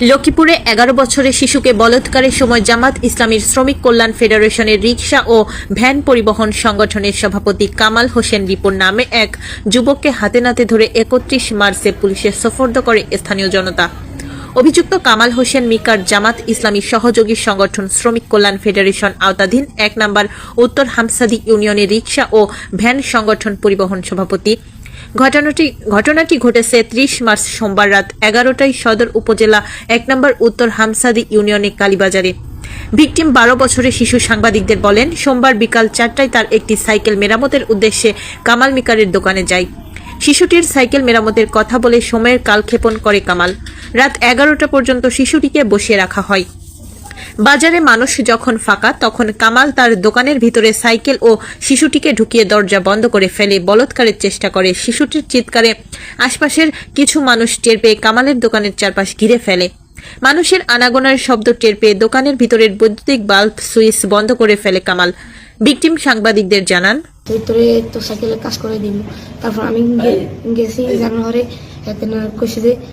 লক্ষ্মীপুরে 11 বছরের শিশুকে বলাৎকারের সময় জামাত ইসলামীর শ্রমিক কল্যাণ ফেডারেশনের রিকশা ও ভ্যান পরিবহন সংগঠনের সভাপতি কামাল হোসেন রিপুর নামে এক যুবককে হাতে নাতে ধরে 31 মার্চে পুলিশের সোপর্দ করে স্থানীয় জনতা। অভিযুক্ত কামাল হোসেন মিকার জামাত ইসলামী সহযোগী সংগঠন শ্রমিক কল্যাণ ফেডারেশন আওতাধীন 1 নম্বর উত্তর হামসাদি ইউনিয়নের রিকশা ও ভ্যান সংগঠন পরিবহন সভাপতি। ঘটনাটি ঘটেছে 30 মার্চ সোমবার রাত 11টায় সদর উপজেলা 1 নম্বর উত্তর হামসাদি ইউনিয়নের কালীবাজারে। ভিকটিম 12 বছরের শিশু সাংবাদিকদের বলেন, সোমবার বিকাল 4টায় তার একটি সাইকেল মেরামতের উদ্দেশ্যে কামাল মিকারের দোকানে যায়। শিশুটির সাইকেল মেরামতের কথা বলে সময়ের কালক্ষেপণ করে কামাল। রাত 11টা পর্যন্ত শিশুটিকে বসিয়ে রাখা হয়। বাজারে মানুষ যখন ফাঁকা তখন কামাল তার দোকানের ভিতরে সাইকেল ও শিশুটিকে ঢুকিয়ে দরজা বন্ধ করে ফেলে বলাৎকারের চেষ্টা করে। শিশুটির চিৎকারে আশপাশের কিছু মানুষ টের পেয়ে কামালের দোকানের চারপাশ ঘিরে ফেলে। মানুষের আনাগোনার শব্দ টের পেয়ে দোকানের ভিতরের বৈদ্যুতিক বাল্ব সুইচ বন্ধ করে ফেলে কামাল। ভিকটিম সাংবাদিকদের জানান, ভিতরে তো সাইকেলে কাজ করে দিব। তারপর আমি গেছি জানার কইছে যে